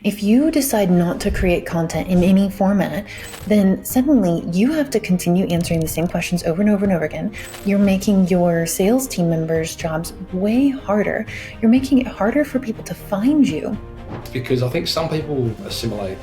If you decide not to create content in any format, then suddenly you have to continue answering the same questions over and over and over again. You're making your sales team members' jobs way harder. You're making it harder for people to find you. Because I think some people assimilate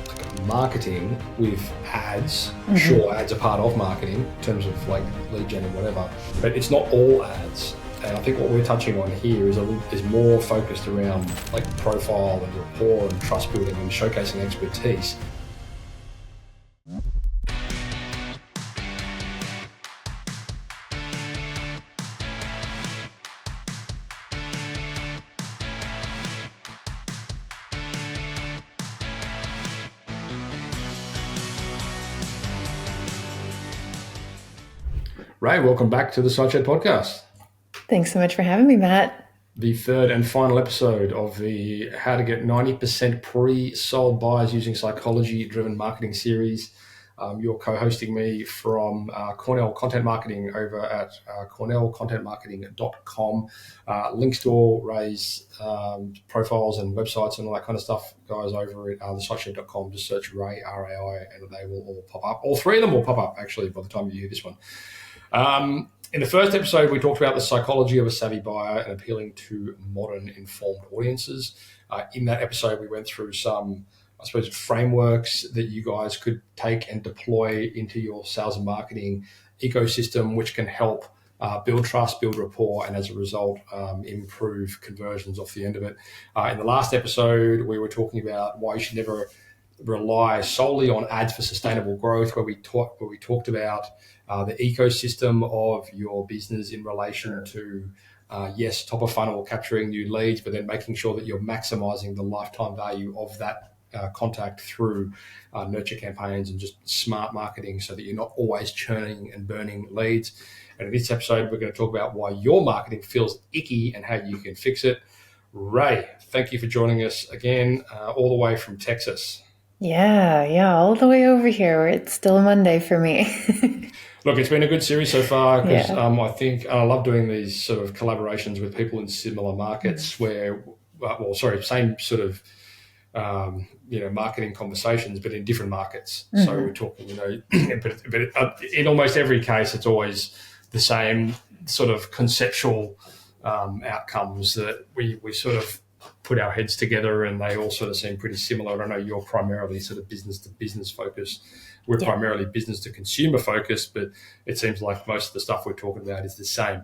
marketing with ads. Sure, ads are part of marketing in terms of like lead gen and whatever, but it's not all ads. And I think what we're touching on here is more focused around like profile and rapport and trust building and showcasing expertise. Ray, welcome back to the Sideshow Podcast. Thanks so much for having me, Matt. The third and final episode of the How to Get 90% Pre-Sold Buyers Using Psychology-Driven Marketing series. You're co-hosting me from Cornell Content Marketing over at cornellcontentmarketing.com. Links to all Ray's profiles and websites and all that kind of stuff, guys, over at thesideshow.com. Just search Ray, R-A-I, and they will all pop up. All three of them will pop up, actually, by the time you hear this one. In the first episode, we talked about the psychology of a savvy buyer and appealing to modern informed audiences. In that episode, we went through some, I suppose, frameworks that you guys could take and deploy into your sales and marketing ecosystem, which can help build trust, build rapport, and as a result, improve conversions off the end of it. In the last episode, we were talking about why you should never rely solely on ads for sustainable growth, where we talked about the ecosystem of your business in relation to, yes, top of funnel, capturing new leads, but then making sure that you're maximizing the lifetime value of that contact through nurture campaigns and just smart marketing so that you're not always churning and burning leads. And in this episode, we're going to talk about why your marketing feels icky and how you can fix it. Ray, thank you for joining us again, all the way from Texas. Yeah, all the way over here where it's still a Monday for me. Look, it's been a good series so far because I think I love doing these sort of collaborations with people in similar markets where, same sort of, marketing conversations, but in different markets. So we're talking, but in almost every case, it's always the same sort of conceptual outcomes that we sort of put our heads together, and they all sort of seem pretty similar. I know you're primarily sort of business to business focused. We're primarily business to consumer focused, but it seems like most of the stuff we're talking about is the same.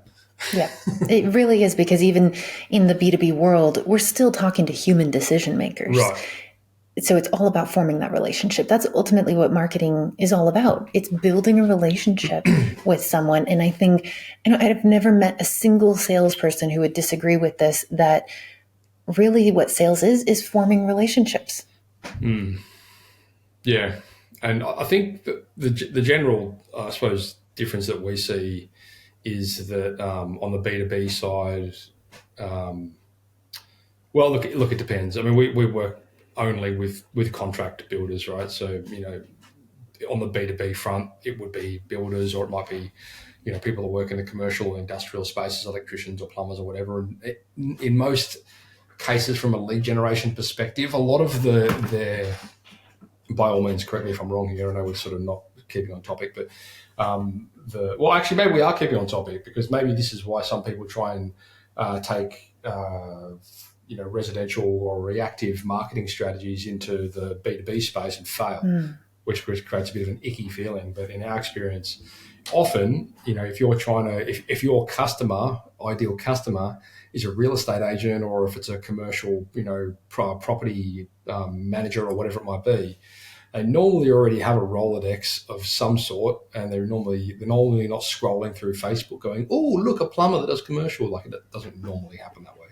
Yeah, it really is, because even in the B2B world, we're still talking to human decision makers. Right. So it's all about forming that relationship. That's ultimately what marketing is all about. It's building a relationship with someone. And I think, I've never met a single salesperson who would disagree with this, that really what sales is forming relationships. Yeah. And I think that the general, I suppose, difference that we see is that on the B2B side, look, it depends. I mean, we work only with contract builders, right? So, on the B2B front, it would be builders, or it might be, people that work in the commercial or industrial spaces, electricians or plumbers or whatever. And in most cases, from a lead generation perspective, a lot of their, by all means, correct me if I'm wrong here, I know we're sort of not keeping on topic, but actually maybe we are keeping on topic, because maybe this is why some people try and take residential or reactive marketing strategies into the B2B space and fail, which creates a bit of an icky feeling. But in our experience, often, if you're if your customer, ideal customer, is a real estate agent, or if it's a commercial, property manager or whatever it might be, they normally already have a Rolodex of some sort, and they're normally not scrolling through Facebook going, "Oh, look, a plumber that does commercial." Like, it doesn't normally happen that way.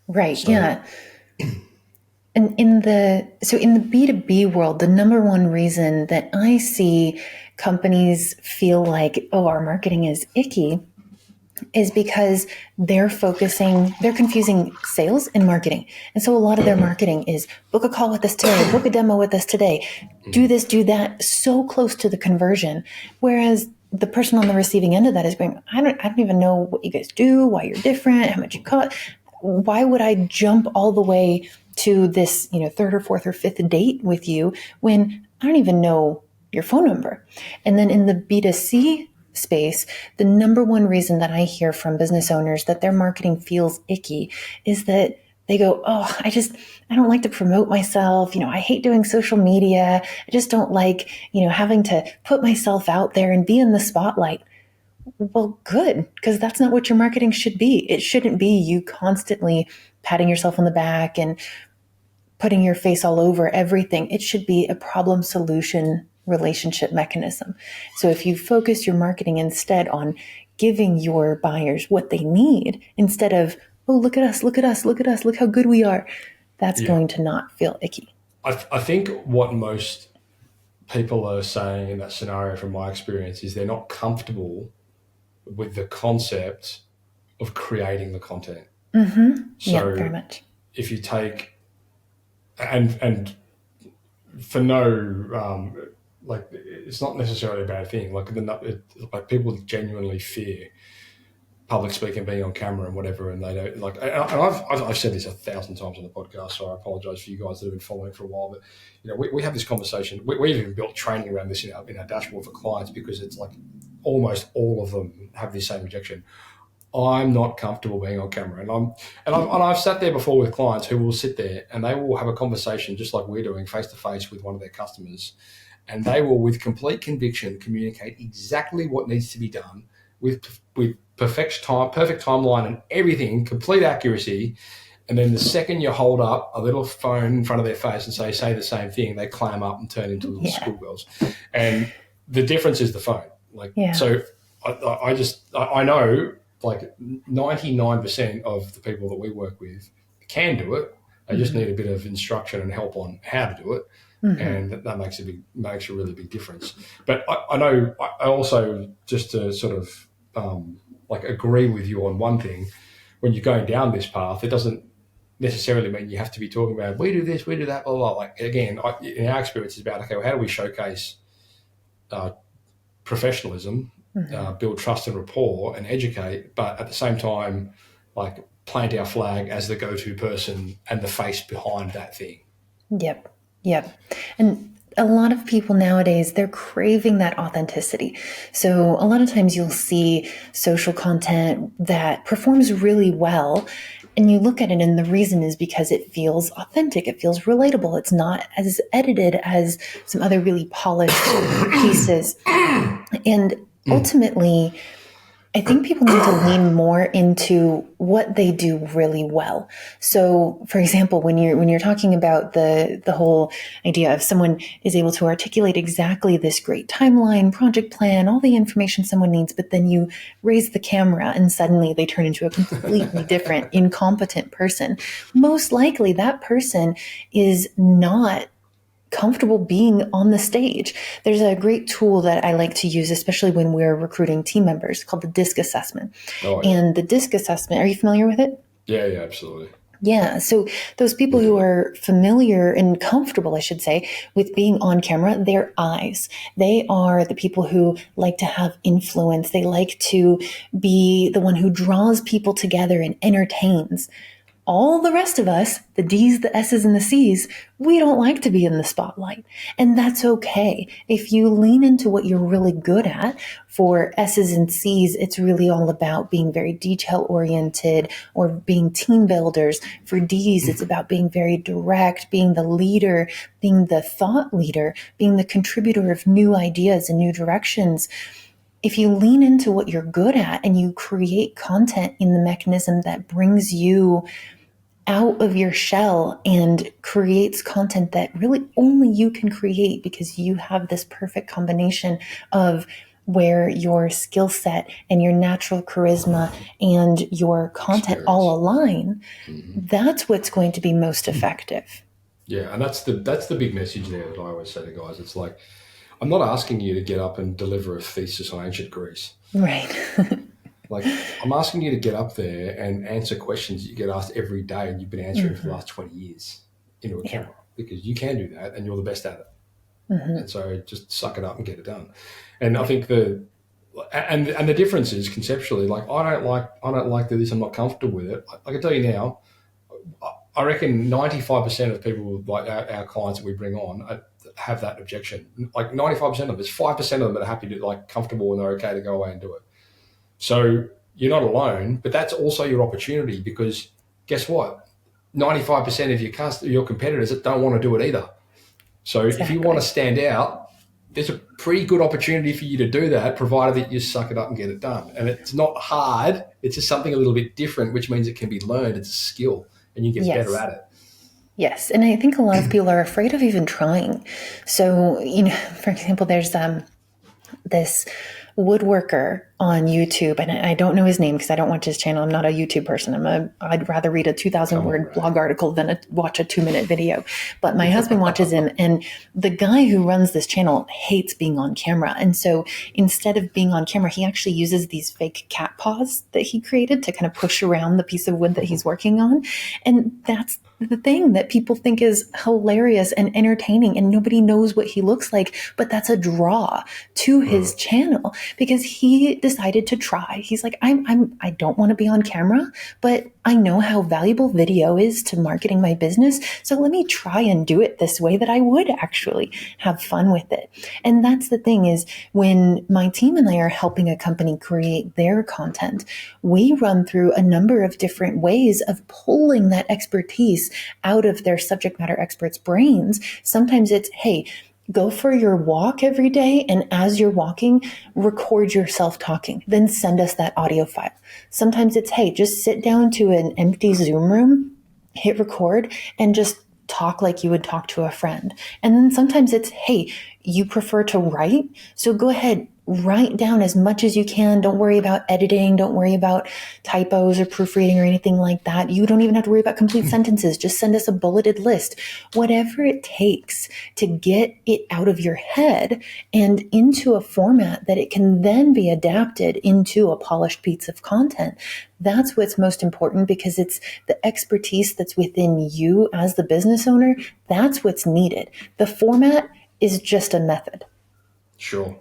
Right. So, yeah. And in the B2B world, the number one reason that I see companies feel like, our marketing is icky, is because they're confusing sales and marketing. And so a lot of their marketing is book a call with us today, book a demo with us today, do this, do that, so close to the conversion. Whereas the person on the receiving end of that is going, I don't even know what you guys do, why you're different, how much you cost. Why would I jump all the way to this, third or fourth or fifth date with you when I don't even know your phone number. And then in the B2C space, the number one reason that I hear from business owners that their marketing feels icky is that they go, oh, I don't like to promote myself. I hate doing social media. I just don't like, having to put myself out there and be in the spotlight. Well, good, because that's not what your marketing should be. It shouldn't be you constantly patting yourself on the back and putting your face all over everything. It should be a problem solution relationship mechanism. So if you focus your marketing instead on giving your buyers what they need instead of, oh, look at us, look at us, look at us, look how good we are, that's going to not feel icky. I think what most people are saying in that scenario, from my experience, is they're not comfortable with the concept of creating the content. So very much. If you take, and for no, it's not necessarily a bad thing. Like people genuinely fear public speaking, being on camera and whatever, and they don't like. And I've said this 1,000 times on the podcast, so I apologise for you guys that have been following for a while. But we have this conversation. We've even built training around this in our dashboard for clients, because it's like almost all of them have the same rejection. I'm not comfortable being on camera, and I've sat there before with clients who will sit there and they will have a conversation just like we're doing face to face with one of their customers, and they will, with complete conviction, communicate exactly what needs to be done with perfect timeline and everything, complete accuracy. And then the second you hold up a little phone in front of their face and say the same thing, they clam up and turn into little schoolgirls. And the difference is the phone. So I know like 99% of the people that we work with can do it. They just need a bit of instruction and help on how to do it. And that makes a really big difference. But I know, I also, just to sort of agree with you on one thing, when you're going down this path, it doesn't necessarily mean you have to be talking about, we do this, we do that, blah, blah, blah. Like, again, in our experience, it's about, okay, well, how do we showcase professionalism, build trust and rapport and educate, but at the same time, like, plant our flag as the go-to person and the face behind that thing. Yep. And a lot of people nowadays, they're craving that authenticity. So a lot of times you'll see social content that performs really well, and you look at it and the reason is because it feels authentic. It feels relatable. It's not as edited as some other really polished pieces. And ultimately, I think people need to lean more into what they do really well. So, for example, when you're talking about the whole idea of someone is able to articulate exactly this great timeline, project plan, all the information someone needs, but then you raise the camera and suddenly they turn into a completely different, incompetent person. Most likely that person is not comfortable being on the stage. There's a great tool that I like to use, especially when we're recruiting team members, called the DISC assessment. Oh, yeah. And the DISC assessment, are you familiar with it? Yeah, absolutely. Yeah. So those people who are familiar and comfortable, I should say, with being on camera, their eyes. They are the people who like to have influence. They like to be the one who draws people together and entertains. All the rest of us, the D's, the S's, and the C's, we don't like to be in the spotlight. And that's okay. If you lean into what you're really good at, for S's and C's, it's really all about being very detail-oriented or being team builders. For D's, it's about being very direct, being the leader, being the thought leader, being the contributor of new ideas and new directions. If you lean into what you're good at and you create content in the mechanism that brings you out of your shell and creates content that really only you can create because you have this perfect combination of where your skill set and your natural charisma and your content all align, that's what's going to be most effective. Yeah, and that's the big message there that I always say to guys. It's like, I'm not asking you to get up and deliver a thesis on ancient Greece. Right. Like, I'm asking you to get up there and answer questions that you get asked every day and you've been answering for the last 20 years into a camera, because you can do that and you're the best at it. And so just suck it up and get it done. And I think the difference is conceptually, like, I don't like this, I'm not comfortable with it. I can tell you now, I reckon 95% of people, like our clients that we bring on, have that objection. Like 95% of them, it's 5% of them that are happy to, like, comfortable and they're okay to go away and do it. So you're not alone, but that's also your opportunity, because guess what? 95% of your competitors that don't want to do it either. So if you want to stand out, there's a pretty good opportunity for you to do that, provided that you suck it up and get it done. And it's not hard. It's just something a little bit different, which means it can be learned. It's a skill and you get better at it. Yes. And I think a lot of people are afraid of even trying. So, for example, there's this woodworker on YouTube, and I don't know his name because I don't watch his channel. I'm not a YouTube person. I'd rather read a 2,000 word blog article than watch a 2-minute video. But my husband watches him, and the guy who runs this channel hates being on camera. And so instead of being on camera, he actually uses these fake cat paws that he created to kind of push around the piece of wood that he's working on. And that's the thing that people think is hilarious and entertaining, and nobody knows what he looks like, but that's a draw to his channel because he decided to try. He's like, I don't want to be on camera, but I know how valuable video is to marketing my business. So let me try and do it this way that I would actually have fun with it. And that's the thing, is when my team and I are helping a company create their content, we run through a number of different ways of pulling that expertise out of their subject matter experts' brains. Sometimes it's, hey, go for your walk every day, and as you're walking, record yourself talking, then send us that audio file. Sometimes it's, hey, just sit down to an empty Zoom room, hit record, and just talk like you would talk to a friend. And then sometimes it's, hey, you prefer to write, so go ahead, write down as much as you can. Don't worry about editing. Don't worry about typos or proofreading or anything like that. You don't even have to worry about complete sentences. Just send us a bulleted list. Whatever it takes to get it out of your head and into a format that it can then be adapted into a polished piece of content. That's what's most important, because it's the expertise that's within you as the business owner. That's what's needed. The format is just a method. Sure.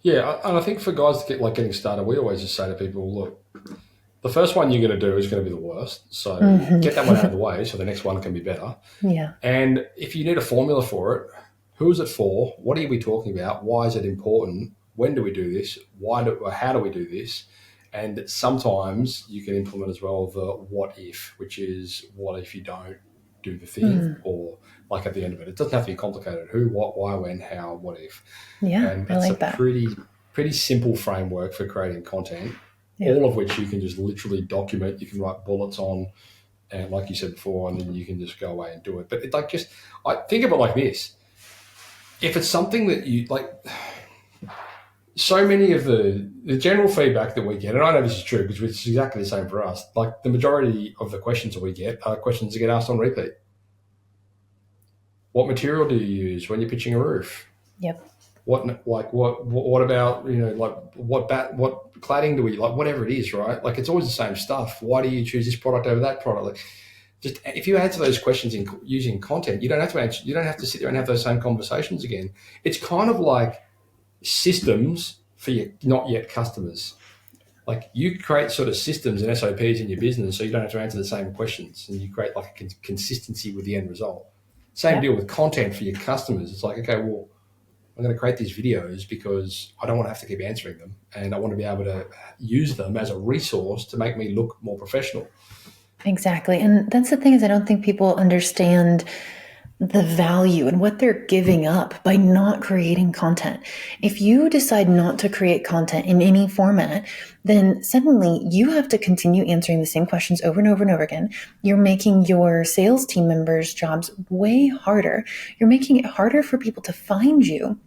Yeah, and I think for guys to getting started, we always just say to people, look, the first one you're going to do is going to be the worst. So get that one out of the way so the next one can be better. Yeah. And if you need a formula for it, who is it for? What are we talking about? Why is it important? When do we do this? How do we do this? And sometimes you can implement as well the what if, which is what if you don't do the thing, or like at the end of it. It doesn't have to be complicated. Who, what, why, when, how, what if. Yeah, and I like it's a that. pretty simple framework for creating content, Yeah. all of which you can just literally document. You can write bullets on, and like you said before, and then you can just go away and do it. But I think of it like this. If it's something that you like, so many of the general feedback that we get, and I know this is true because it's exactly the same for us, like the majority of the questions that we get are questions that get asked on repeat. What material do you use when you're pitching a roof? Yep. What about, what cladding do we like, whatever it is, right? Like, it's always the same stuff. Why do you choose this product over that product? Like, just if you answer those questions using content, you don't have to sit there and have those same conversations again. It's kind of like systems for your not yet customers. Like, you create sort of systems and SOPs in your business so you don't have to answer the same questions, and you create like a consistency with the end result. Same deal with content for your customers. It's like, okay, well, I'm going to create these videos because I don't want to have to keep answering them, and I want to be able to use them as a resource to make me look more professional. Exactly. And that's the thing, is I don't think people understand the value and what they're giving up by not creating content. If you decide not to create content in any format, then suddenly you have to continue answering the same questions over and over and over again. You're making your sales team members' jobs way harder. You're making it harder for people to find you.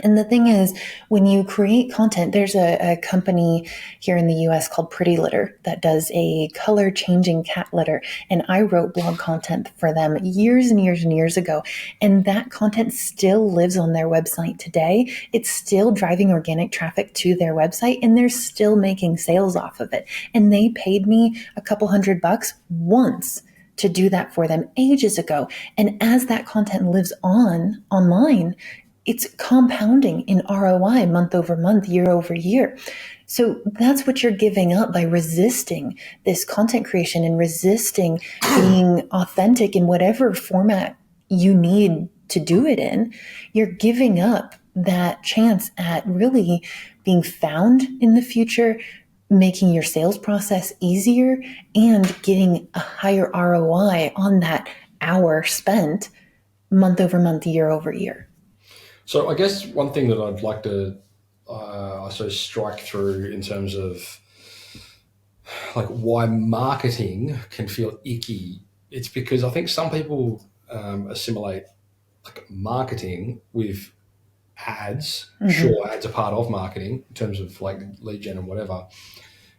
And the thing is, when you create content, there's a company here in the US called Pretty Litter that does a color changing cat litter. And I wrote blog content for them years and years and years ago. And that content still lives on their website today. It's still driving organic traffic to their website, and they're still making sales off of it. And they paid me a couple $100 once to do that for them ages ago. And as that content lives online, it's compounding in ROI month over month, year over year. So that's what you're giving up by resisting this content creation and resisting being authentic in whatever format you need to do it in. You're giving up that chance at really being found in the future, making your sales process easier, and getting a higher ROI on that hour spent month over month, year over year. So I guess one thing that I'd like to, I suppose, strike through in terms of like why marketing can feel icky. It's because I think some people assimilate like marketing with ads. Mm-hmm. Sure, ads are part of marketing in terms of like lead gen and whatever,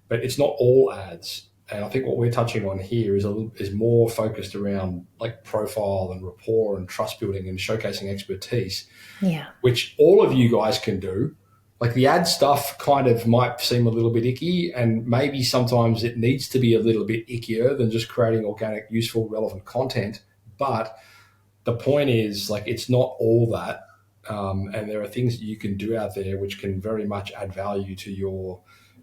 but it's not all ads. And I think what we're touching on here is more focused around like profile and rapport and trust building and showcasing expertise, Yeah. which all of you guys can do. Like the ad stuff kind of might seem a little bit icky, and maybe sometimes it needs to be a little bit ickier than just creating organic, useful, relevant content. But the point is, like, it's not all that. And there are things that you can do out there which can very much add value to your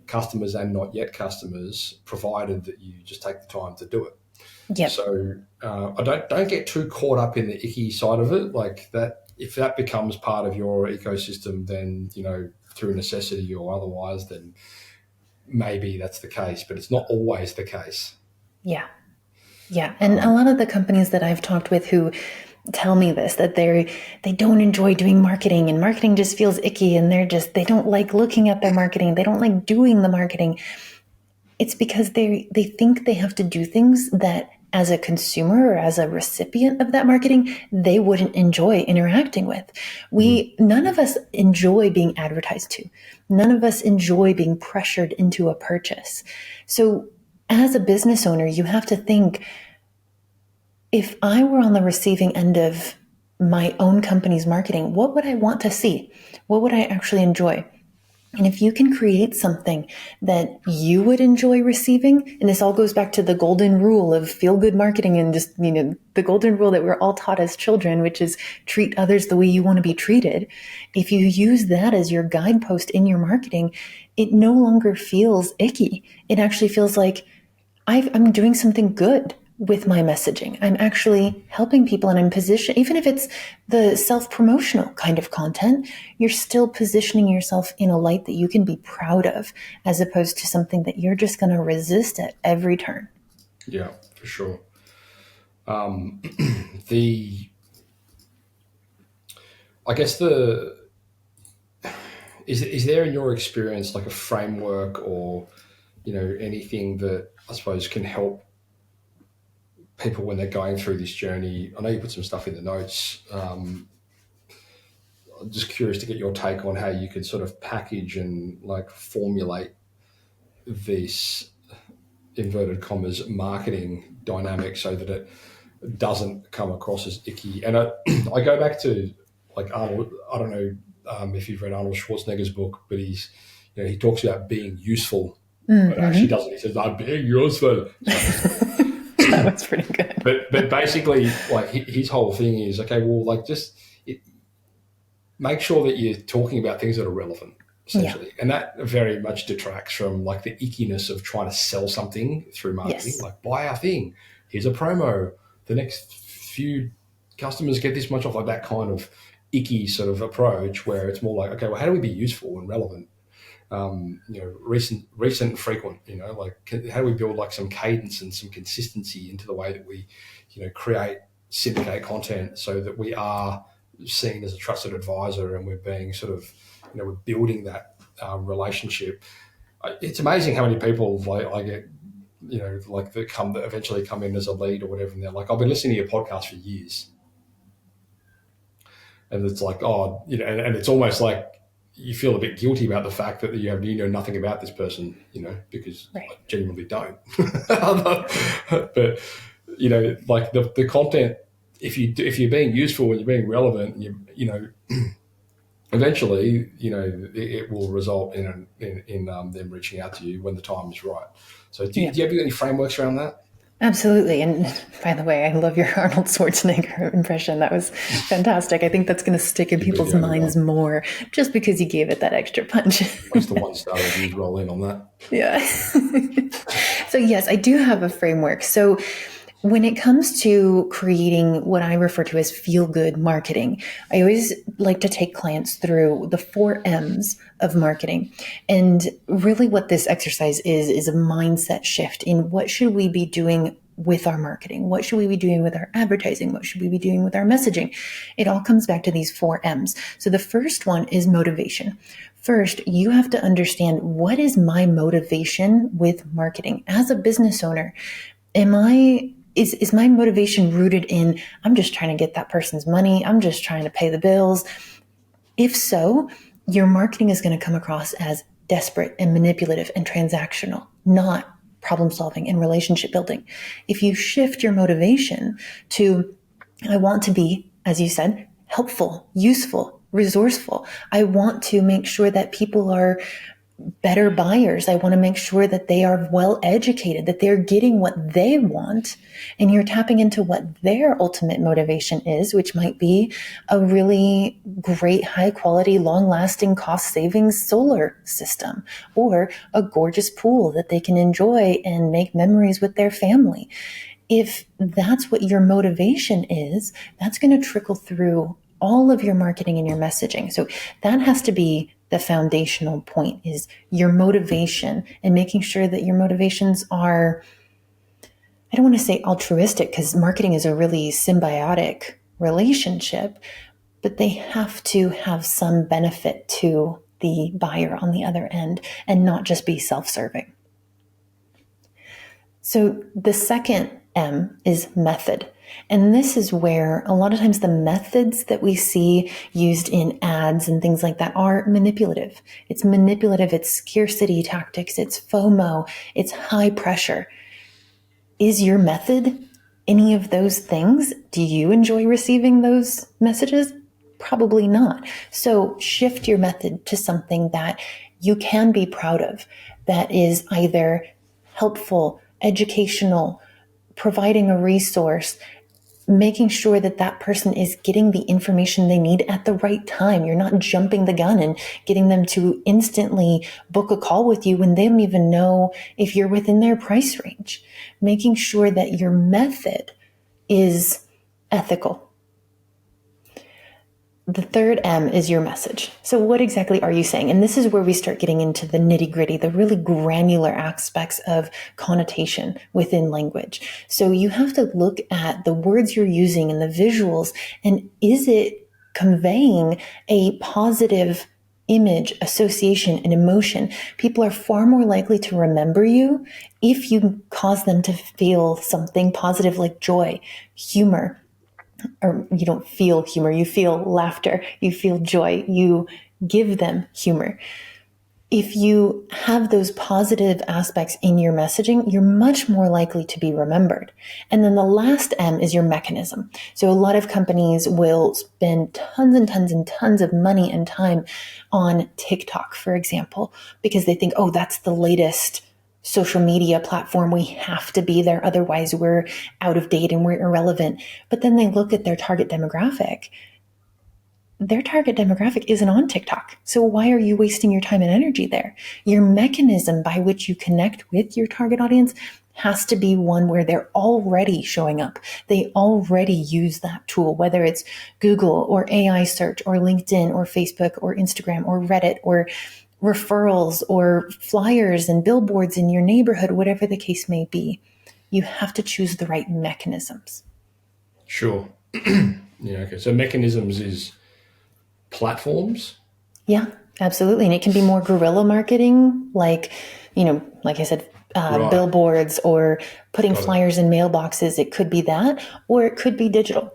customers and not yet customers, provided that you just take the time to do it. Yep. So I don't get too caught up in the icky side of it. Like that, if that becomes part of your ecosystem, then through necessity or otherwise, then maybe that's the case. But it's not always the case. Yeah. Yeah. And a lot of the companies that I've talked with who tell me this, that they don't enjoy doing marketing, and marketing just feels icky, and they don't like looking at their marketing. They don't like doing the marketing. It's because they think they have to do things that as a consumer or as a recipient of that marketing, they wouldn't enjoy interacting with. None of us enjoy being advertised to. None of us enjoy being pressured into a purchase. So as a business owner, you have to think, if I were on the receiving end of my own company's marketing, what would I want to see? What would I actually enjoy? And if you can create something that you would enjoy receiving, and this all goes back to the golden rule of feel good marketing, and just, the golden rule that we're all taught as children, which is treat others the way you want to be treated. If you use that as your guidepost in your marketing, it no longer feels icky. It actually feels like I'm doing something good with my messaging. I'm actually helping people, and I'm positioned, even if it's the self-promotional kind of content, you're still positioning yourself in a light that you can be proud of, as opposed to something that you're just going to resist at every turn. Yeah, for sure. The I guess the is there in your experience like a framework or anything that I suppose can help people when they're going through this journey? I know you put some stuff in the notes. I'm just curious to get your take on how you could sort of package and like formulate this inverted commas marketing dynamic so that it doesn't come across as icky. And I go back to like Arnold. I don't know if you've read Arnold Schwarzenegger's book, but he talks about being useful, but actually doesn't. He says, "I'm being useful." That was pretty good. But basically, like his whole thing is, okay, well, like just make sure that you're talking about things that are relevant, essentially. Yeah. And that very much detracts from like the ickiness of trying to sell something through marketing. Yes. Like, buy our thing. Here's a promo. The next few customers get this much off, like that kind of icky sort of approach where it's more like, okay, well, how do we be useful and relevant? Recent and frequent, like how do we build like some cadence and some consistency into the way that we, create, syndicate content so that we are seen as a trusted advisor and we're being sort of, we're building that relationship. It's amazing how many people I get, like that eventually come in as a lead or whatever, and they're like, I've been listening to your podcast for years. And it's like, and it's almost like you feel a bit guilty about the fact that you know nothing about this person, because right. I genuinely don't. But like the content, if you're being useful and you're being relevant, eventually, it will result in them reaching out to you when the time is right. So do you have any frameworks around that? Absolutely. And by the way, I love your Arnold Schwarzenegger impression. That was fantastic. I think that's going to stick in Did we people's go minds one? more just because you gave it that extra punch. At least the 1-star reviews roll in on that. Yeah. So, yes, I do have a framework. So, when it comes to creating what I refer to as feel good marketing, I always like to take clients through the 4 M's of marketing. And really, what this exercise is a mindset shift in what should we be doing with our marketing? What should we be doing with our advertising? What should we be doing with our messaging? It all comes back to these 4 M's. So, the first one is motivation. First, you have to understand, what is my motivation with marketing as a business owner? Is my motivation rooted in, I'm just trying to get that person's money, I'm just trying to pay the bills? If so, your marketing is going to come across as desperate and manipulative and transactional, not problem solving and relationship building. If you shift your motivation to, I want to be, as you said, helpful, useful, resourceful. I want to make sure that people are better buyers. I want to make sure that they are well educated, that they're getting what they want, and you're tapping into what their ultimate motivation is, which might be a really great, high quality, long lasting, cost savings solar system, or a gorgeous pool that they can enjoy and make memories with their family. If that's what your motivation is, that's going to trickle through all of your marketing and your messaging. So that has to be the foundational point, is your motivation, and making sure that your motivations are, I don't want to say altruistic, because marketing is a really symbiotic relationship, but they have to have some benefit to the buyer on the other end and not just be self-serving. So the second M is method. And this is where a lot of times the methods that we see used in ads and things like that are manipulative. It's manipulative, it's scarcity tactics, it's FOMO, it's high pressure. Is your method any of those things? Do you enjoy receiving those messages? Probably not. So shift your method to something that you can be proud of, that is either helpful, educational, providing a resource, making sure that that person is getting the information they need at the right time. You're not jumping the gun and getting them to instantly book a call with you when they don't even know if you're within their price range. Making sure that your method is ethical. The third M is your message. So what exactly are you saying? And this is where we start getting into the nitty gritty, the really granular aspects of connotation within language. So you have to look at the words you're using and the visuals, and is it conveying a positive image, association, and emotion? People are far more likely to remember you if you cause them to feel something positive, like joy, humor. Or you don't feel humor, you feel laughter, you feel joy, you give them humor. If you have those positive aspects in your messaging, you're much more likely to be remembered. And then the last M is your mechanism. So a lot of companies will spend tons and tons and tons of money and time on TikTok, for example, because they think, oh, that's the latest social media platform. We have to be there. Otherwise, we're out of date and we're irrelevant. But then they look at their target demographic. Their target demographic isn't on TikTok. So why are you wasting your time and energy there? Your mechanism by which you connect with your target audience has to be one where they're already showing up. They already use that tool, whether it's Google or AI search or LinkedIn or Facebook or Instagram or Reddit or referrals or flyers and billboards in your neighborhood, whatever the case may be. You have to choose the right mechanisms. Sure. Yeah. Okay. So mechanisms is platforms. Yeah, absolutely. And it can be more guerrilla marketing, like, like I said, Right. billboards or putting Got it. flyers in mailboxes. It could be that, or it could be digital.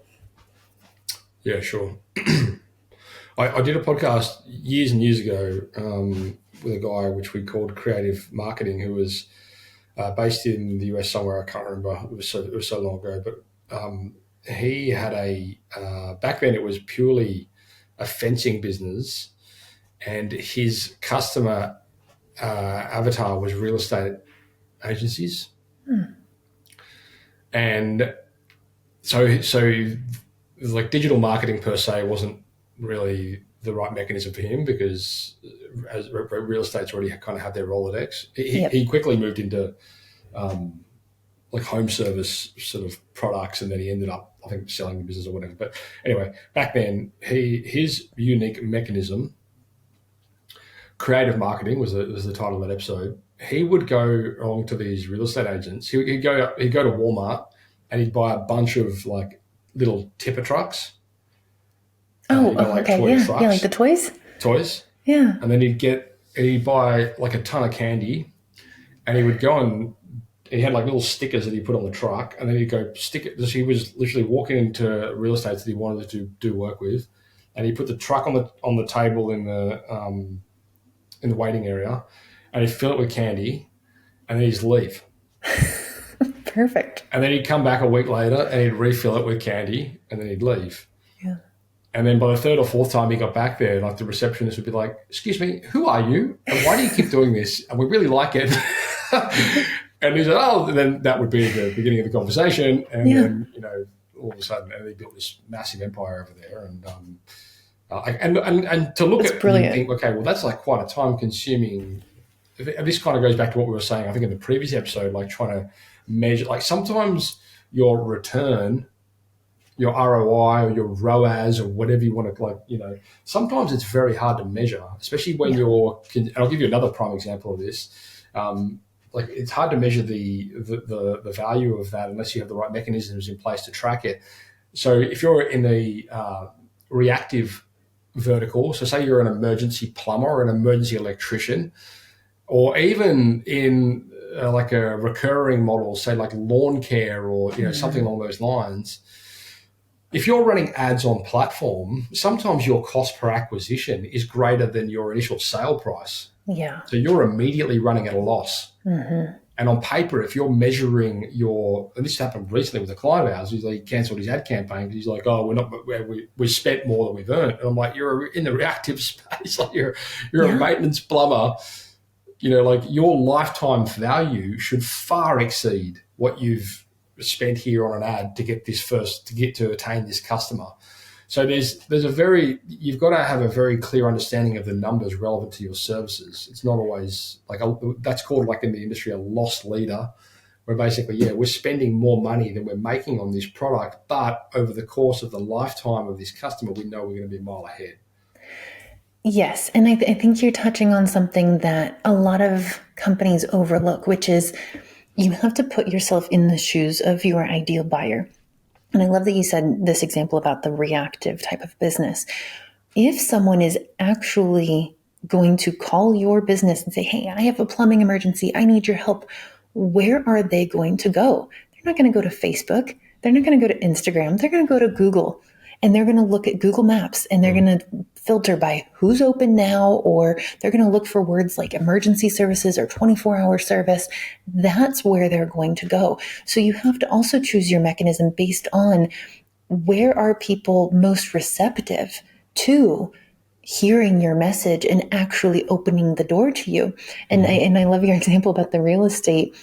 Yeah. Sure. I did a podcast years and years ago with a guy which we called creative marketing, who was based in the US somewhere. I can't remember. It was so long ago. But he had back then it was purely a fencing business, and his customer avatar was real estate agencies. And so like digital marketing per se wasn't really the right mechanism for him, because as real estate's already kind of had their Rolodex. He quickly moved into like home service sort of products, and then he ended up, I think, selling the business or whatever. But anyway, back then, his unique mechanism, creative marketing was the title of that episode. He would go along to these real estate agents. He'd go to Walmart and he'd buy a bunch of like little tipper trucks. Like toy trucks. Yeah, like the toys. Yeah. And then he'd buy like a ton of candy, and he would go and he had like little stickers that he put on the truck, and then he'd go stick it. He was literally walking into real estate that he wanted to do work with, and he put the truck on the table in the waiting area, and he'd fill it with candy, and then he'd leave. Perfect. And then he'd come back a week later and he'd refill it with candy, and then he'd leave. Yeah. And then by the third or fourth time he got back there, like the receptionist would be like, "Excuse me, who are you? And why do you keep doing this? And we really like it." And he said, "Oh," and then that would be the beginning of the conversation. And then, all of a sudden, and he built this massive empire over there. And to look at brilliant. And think, okay, well, that's like quite a time consuming. This kind of goes back to what we were saying, I think, in the previous episode, like trying to measure, like sometimes your return, your ROI or your ROAS or whatever you want to sometimes it's very hard to measure, especially when and I'll give you another prime example of this. Like it's hard to measure the value of that unless you have the right mechanisms in place to track it. So if you're in the reactive vertical, so say you're an emergency plumber or an emergency electrician, or even in like a recurring model, say like lawn care or something along those lines. If you're running ads on platform, sometimes your cost per acquisition is greater than your initial sale price. Yeah. So you're immediately running at a loss. Mm-hmm. And on paper, if you're measuring and this happened recently with a client of ours, he cancelled his ad campaign because he's like, "Oh, we spent more than we've earned." And I'm like, "You're in the reactive space, like you're a maintenance plumber. Like your lifetime value should far exceed what you've spent here on an ad to get to attain this customer." So you've got to have a very clear understanding of the numbers relevant to your services. It's not always that's called, like in the industry, a loss leader, where basically, we're spending more money than we're making on this product, but over the course of the lifetime of this customer, we know we're going to be a mile ahead. Yes. And I think you're touching on something that a lot of companies overlook, which is you have to put yourself in the shoes of your ideal buyer. And I love that you said this example about the reactive type of business. If someone is actually going to call your business and say, "Hey, I have a plumbing emergency, I need your help," where are they going to go? They're not going to go to Facebook. They're not going to go to Instagram. They're going to go to Google. And they're going to look at Google Maps and they're going to filter by who's open now, or they're going to look for words like emergency services or 24-hour service. That's where they're going to go. So you have to also choose your mechanism based on where are people most receptive to hearing your message and actually opening the door to you. And I love your example about the real estate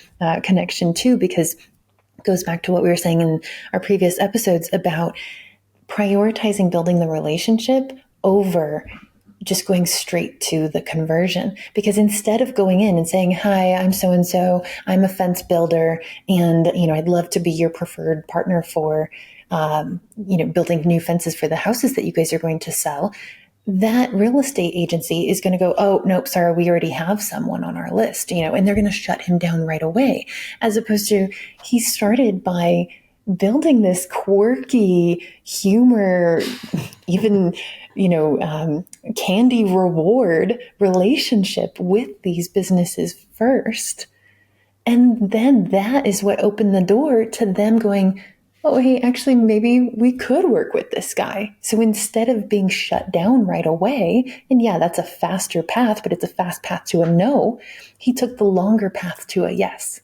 connection too, because it goes back to what we were saying in our previous episodes about prioritizing building the relationship over just going straight to the conversion. Because instead of going in and saying, "Hi, I'm so-and-so, I'm a fence builder, and I'd love to be your preferred partner for building new fences for the houses that you guys are going to sell," that real estate agency is going to go, "Oh, nope, sorry, we already have someone on our list," and they're going to shut him down right away. As opposed to, he started by building this quirky humor, even, candy reward relationship with these businesses first. And then that is what opened the door to them going, "Oh, hey, actually, maybe we could work with this guy." So instead of being shut down right away, and that's a faster path, but it's a fast path to a no, he took the longer path to a yes.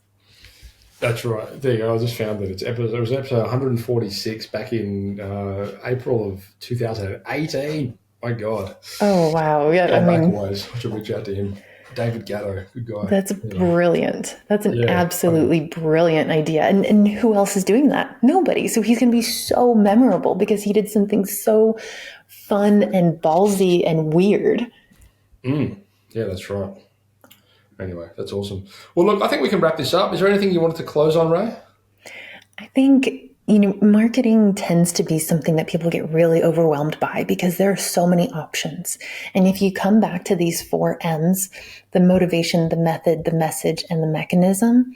That's right. There you go. I just found that it was episode 146 back in April of 2018. My God. Oh, wow. Yeah, I should reach out to him. David Gatto, good guy. That's Anyway, brilliant. That's an yeah, absolutely brilliant idea. And who else is doing that? Nobody. So he's going to be so memorable because he did something so fun and ballsy and weird. yeah, that's right. Anyway, that's awesome. Well, look, I think we can wrap this up. Is there anything you wanted to close on, Ray? I think, marketing tends to be something that people get really overwhelmed by because there are so many options. And if you come back to these 4 M's, the motivation, the method, the message, and the mechanism,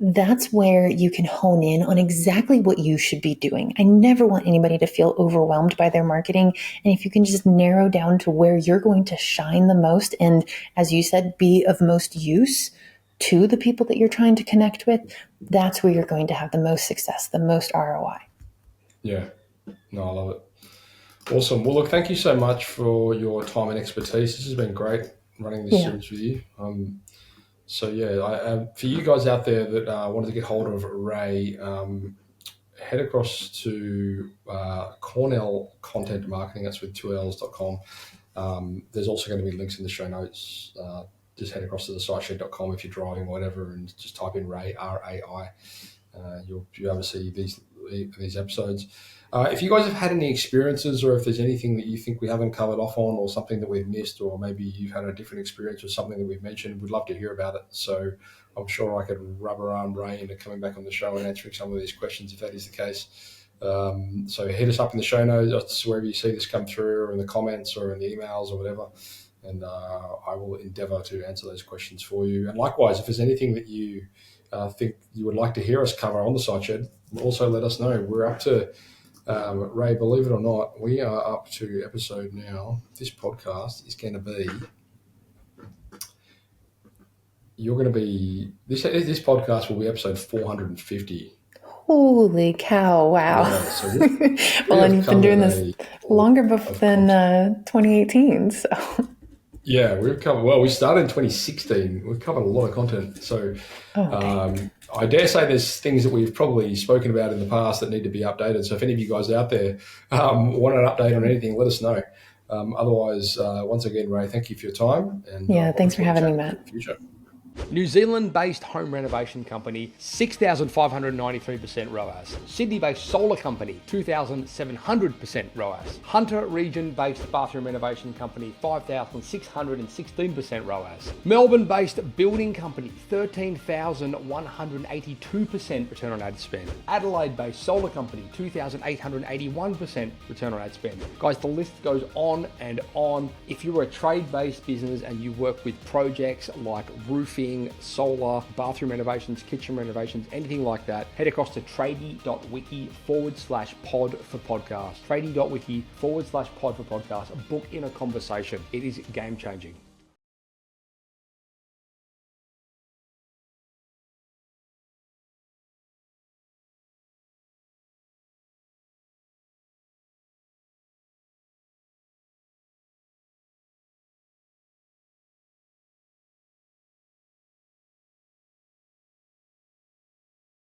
that's where you can hone in on exactly what you should be doing. I never want anybody to feel overwhelmed by their marketing. And if you can just narrow down to where you're going to shine the most and, as you said, be of most use to the people that you're trying to connect with, that's where you're going to have the most success, the most ROI. Yeah, no, I love it. Awesome. Well, look, thank you so much for your time and expertise. This has been great running this series with you. So yeah, for you guys out there that wanted to get hold of Ray, head across to Cornell Content Marketing. That's with 2Ls.com. There's also going to be links in the show notes. Just head across to the siteshed.com if you're driving, whatever, and just type in Ray, R-A-I. You'll be able to see these episodes. If you guys have had any experiences, or if there's anything that you think we haven't covered off on, or something that we've missed, or maybe you've had a different experience with something that we've mentioned, we'd love to hear about it. So I'm sure I could rubber arm Ray into coming back on the show and answering some of these questions if that is the case. So hit us up in the show notes, wherever you see this come through, or in the comments, or in the emails, or whatever. And I will endeavour to answer those questions for you. And likewise, if there's anything that you think you would like to hear us cover on the Site Shed, also let us know. We're up to, Ray, believe it or not, we are up to episode now. This podcast is going to be, this podcast will be episode 450. Holy cow, wow. Yeah, so well, and you've been doing this longer than 2018, so... Yeah, we started in 2016. We've covered a lot of content. So I dare say there's things that we've probably spoken about in the past that need to be updated. So if any of you guys out there want an update on anything, let us know. Otherwise, once again, Ray, thank you for your time. And thanks for having me, Matt. New Zealand-based home renovation company, 6,593% ROAS. Sydney-based solar company, 2,700% ROAS. Hunter region-based bathroom renovation company, 5,616% ROAS. Melbourne-based building company, 13,182% return on ad spend. Adelaide-based solar company, 2,881% return on ad spend. Guys, the list goes on and on. If you're a trade-based business and you work with projects like roofing, solar, bathroom renovations, kitchen renovations, anything like that, head across to tradie.wiki/pod for podcast. Tradie.wiki/pod for podcast. Book in a conversation. It is game changing.